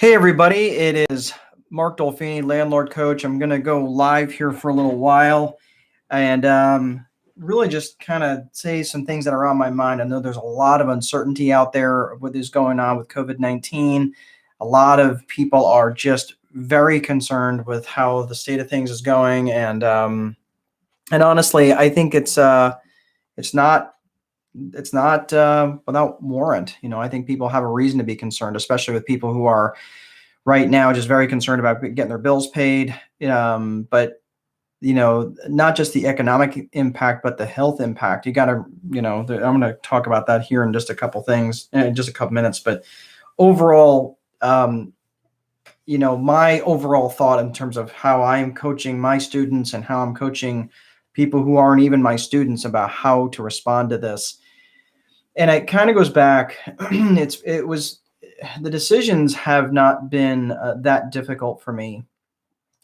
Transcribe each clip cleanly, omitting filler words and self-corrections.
Hey everybody, it is Mark Dolfini, landlord coach. I'm going to go live here for a little while and really just kind of say some things that are on my mind. I know there's a lot of uncertainty out there with what's going on with COVID-19. A lot of people are just very concerned with how the state of things is going, and honestly, I think it's not without warrant. I think people have a reason to be concerned, especially with people who are right now just very concerned about getting their bills paid. But not just the economic impact, but the health impact. You got to, I'm going to talk about that here in just a couple things, in just a couple minutes. But overall, my overall thought in terms of how I'm coaching my students and how I'm coaching people who aren't even my students about how to respond to this. And it kind of goes back. The decisions have not been that difficult for me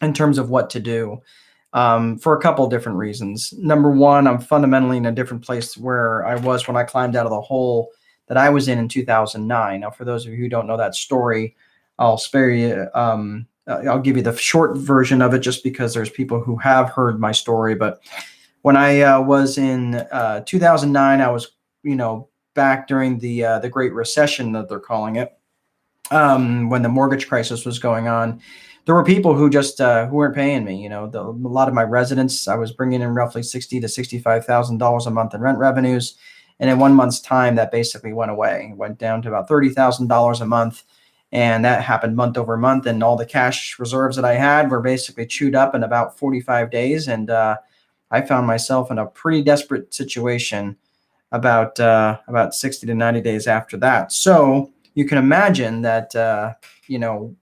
in terms of what to do, for a couple of different reasons. Number one, I'm fundamentally in a different place where I was when I climbed out of the hole that I was in 2009. Now, for those of you who don't know that story, I'll spare you. I'll give you the short version of it just because there's people who have heard my story. But when I was in 2009, I was, back during the Great Recession that they're calling it. When the mortgage crisis was going on, there were people who just who weren't paying me. A lot of my residents, I was bringing in roughly $60,000 to $65,000 a month in rent revenues, and in 1 month's time, that basically went away. It went down to about $30,000 a month, and that happened month over month. And all the cash reserves that I had were basically chewed up in about 45 days, and I found myself in a pretty desperate situation about 60 to 90 days after that. So you can imagine that,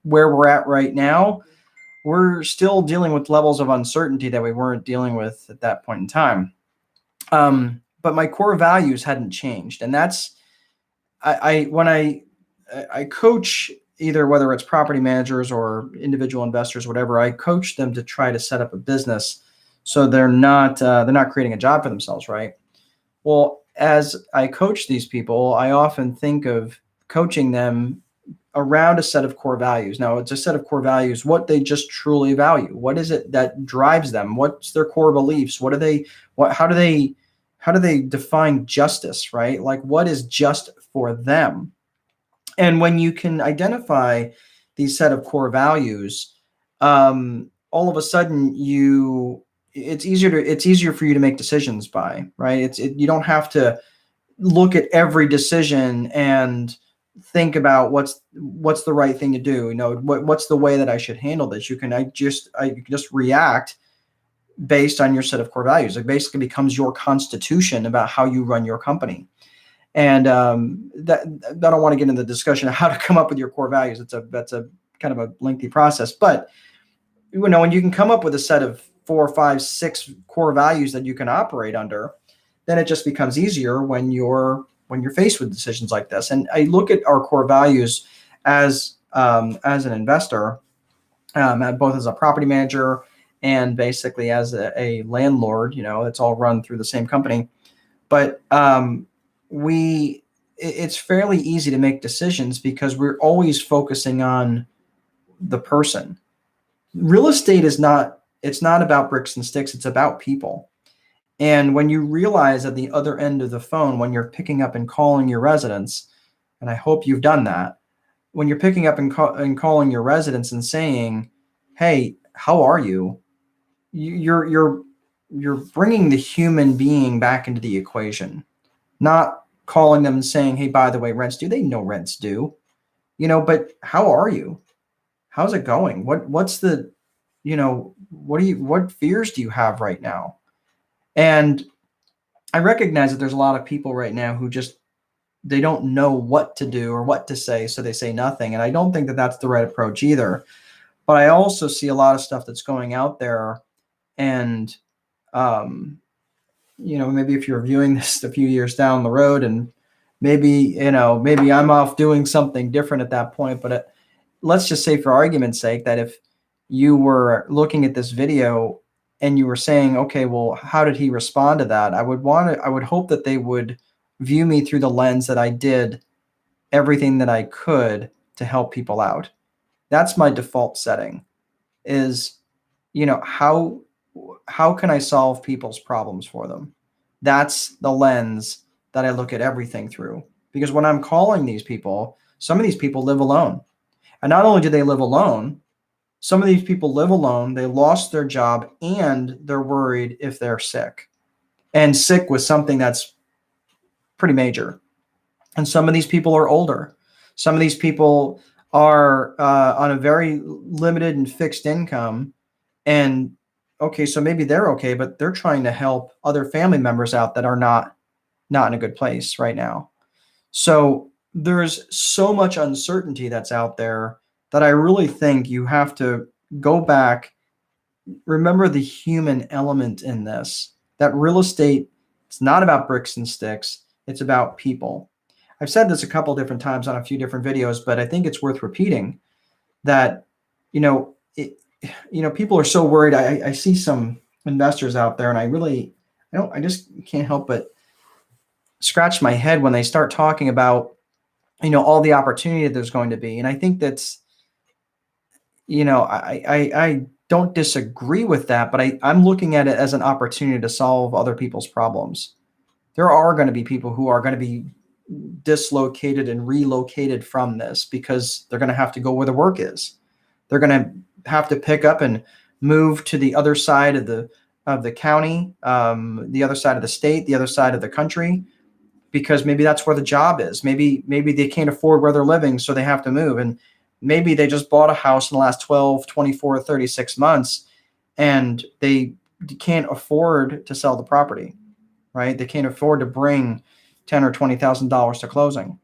where we're at right now, we're still dealing with levels of uncertainty that we weren't dealing with at that point in time. But my core values hadn't changed. And that's, when I coach, either whether it's property managers or individual investors, whatever, I coach them to try to set up a business so they're not creating a job for themselves, right? Well, as I coach these people, I often think of coaching them around a set of core values. Now, it's a set of core values, what they just truly value. What is it that drives them? What's their core beliefs? How do they define justice, right? Like, what is just for them? And when you can identify these set of core values, all of a sudden it's easier for you to make decisions by, right? You don't have to look at every decision and think about what's the right thing to do. What's the way that I should handle this? You can just react based on your set of core values. It basically becomes your constitution about how you run your company. And that I don't want to get into the discussion of how to come up with your core values. That's a kind of a lengthy process. But when you can come up with a set of 4, 5, 6 core values that you can operate under, then it just becomes easier when you're faced with decisions like this. And I look at our core values as an investor, both as a property manager and basically as a landlord. It's all run through the same company. But it's fairly easy to make decisions because we're always focusing on the person. Real estate it's not about bricks and sticks. It's about people. And when you realize at the other end of the phone, when you're picking up and calling your residents, and I hope you've done that, when you're picking up and calling your residents and saying, "Hey, how are you?" You're bringing the human being back into the equation, not calling them and saying, "Hey, by the way, rent's due." They know rent's due, but how are you? How's it going? What fears do you have right now? And I recognize that there's a lot of people right now who they don't know what to do or what to say, so they say nothing. And I don't think that that's the right approach either. But I also see a lot of stuff that's going out there, and maybe if you're viewing this a few years down the road, and maybe I'm off doing something different at that point. But let's just say, for argument's sake, that if you were looking at this video and you were saying, okay, well, how did he respond to that? I would hope that they would view me through the lens that I did everything that I could to help people out. That's my default setting is, how can I solve people's problems for them? That's the lens that I look at everything through. Because when I'm calling these people, some of these people live alone. And not only do they live alone, some of these people live alone, they lost their job, and they're worried if they're sick. And sick with something that's pretty major. And some of these people are older. Some of these people are on a very limited and fixed income. And okay, so maybe they're okay, but they're trying to help other family members out that are not in a good place right now. So there's so much uncertainty that's out there that I really think you have to go back, remember the human element in this. That real estate, it's not about bricks and sticks, it's about people. I've said this a couple different times on a few different videos, but I think it's worth repeating that, you know, it, people are so worried. I see some investors out there, and I just can't help but scratch my head when they start talking about, all the opportunity that there's going to be. And I think that's, I don't disagree with that, but I'm looking at it as an opportunity to solve other people's problems. There are going to be people who are going to be dislocated and relocated from this because they're going to have to go where the work is. They're going to have to pick up and move to the other side of the county, the other side of the state, the other side of the country, because maybe that's where the job is. Maybe they can't afford where they're living, so they have to move. And maybe they just bought a house in the last 12, 24, 36 months, and they can't afford to sell the property, right? They can't afford to bring $10,000 or $20,000 to closing.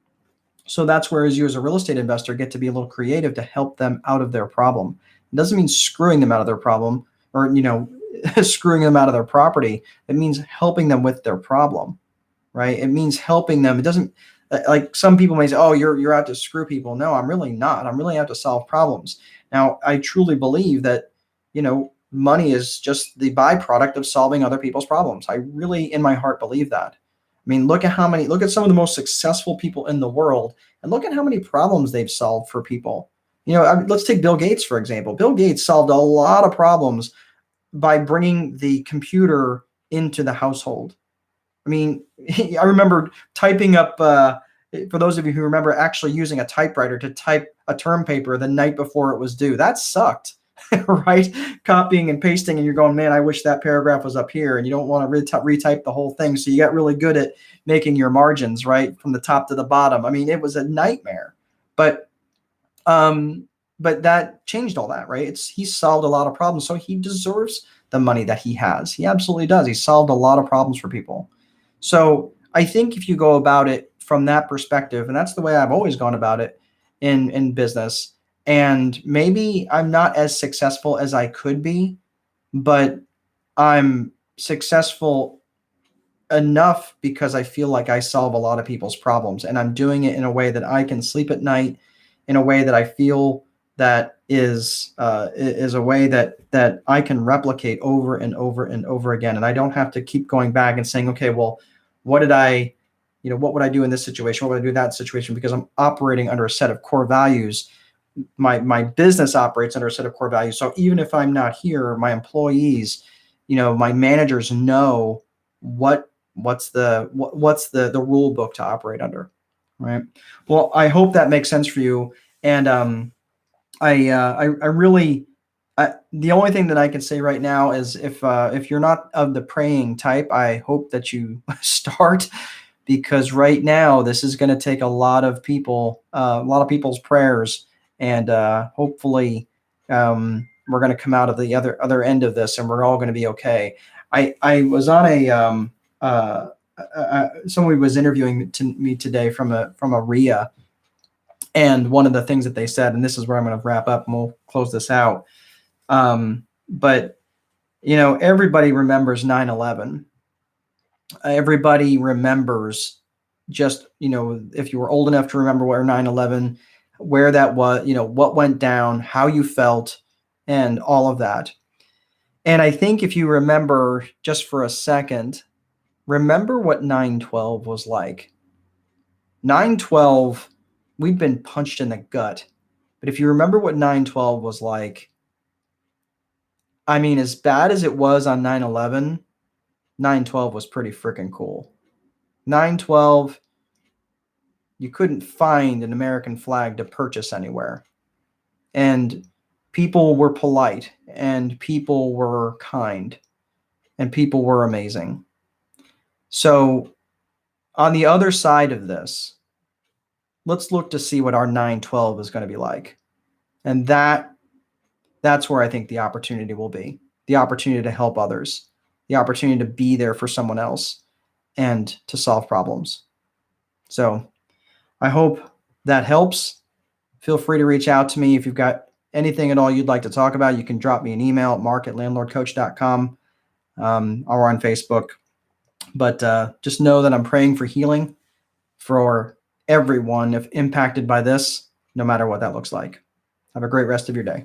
So that's where you as a real estate investor get to be a little creative to help them out of their problem. It doesn't mean screwing them out of their problem or, screwing them out of their property. It means helping them with their problem, right? It means helping them. It doesn't, like some people may say, oh, you're out to screw people. No, I'm really not. I'm really out to solve problems. Now, I truly believe that, money is just the byproduct of solving other people's problems. I really, in my heart, believe that. I mean, look at some of the most successful people in the world, and look at how many problems they've solved for people. Let's take Bill Gates, for example. Bill Gates solved a lot of problems by bringing the computer into the household. I mean, I remember typing up, for those of you who remember actually using a typewriter to type a term paper the night before it was due. That sucked, right? Copying and pasting, and you're going, man, I wish that paragraph was up here, and you don't want to retype the whole thing. So you got really good at making your margins, right, from the top to the bottom. I mean, it was a nightmare, but that changed all that, right? He solved a lot of problems, so he deserves the money that he has. He absolutely does. He solved a lot of problems for people. So I think if you go about it from that perspective, and that's the way I've always gone about it in business, and maybe I'm not as successful as I could be, but I'm successful enough because I feel like I solve a lot of people's problems, and I'm doing it in a way that I can sleep at night, in a way that I feel that is a way that I can replicate over and over and over again. And I don't have to keep going back and saying, okay, well, what would I do in this situation? What would I do in that situation? Because I'm operating under a set of core values. My business operates under a set of core values. So even if I'm not here, my employees, my managers know what's the rule book to operate under, right? Well, I hope that makes sense for you. And I really, the only thing that I can say right now is if you're not of the praying type, I hope that you start, because right now this is going to take a lot of people's prayers, and hopefully we're going to come out of the other end of this, and we're all going to be okay. I was on somebody was interviewing me today from a RIA. And one of the things that they said, and this is where I'm going to wrap up and we'll close this out. But, everybody remembers 9/11. Everybody remembers just, if you were old enough to remember where 9/11, where that was, what went down, how you felt, and all of that. And I think if you remember just for a second, remember what 9/12 was like. 9/12, we've been punched in the gut But if you remember what 9/12 was like, I mean, as bad as it was on 9/11, 9/12 was pretty freaking cool. 9/12, you couldn't find an American flag to purchase anywhere. And people were polite, and people were kind, and people were amazing. So on the other side of this, let's look to see what our 9/12 is going to be like. And that's where I think the opportunity will be. The opportunity to help others, the opportunity to be there for someone else and to solve problems. So I hope that helps. Feel free to reach out to me if you've got anything at all you'd like to talk about. You can drop me an email at mark@landlordcoach.com or on Facebook. But just know that I'm praying for healing for everyone if impacted by this, no matter what that looks like. Have a great rest of your day.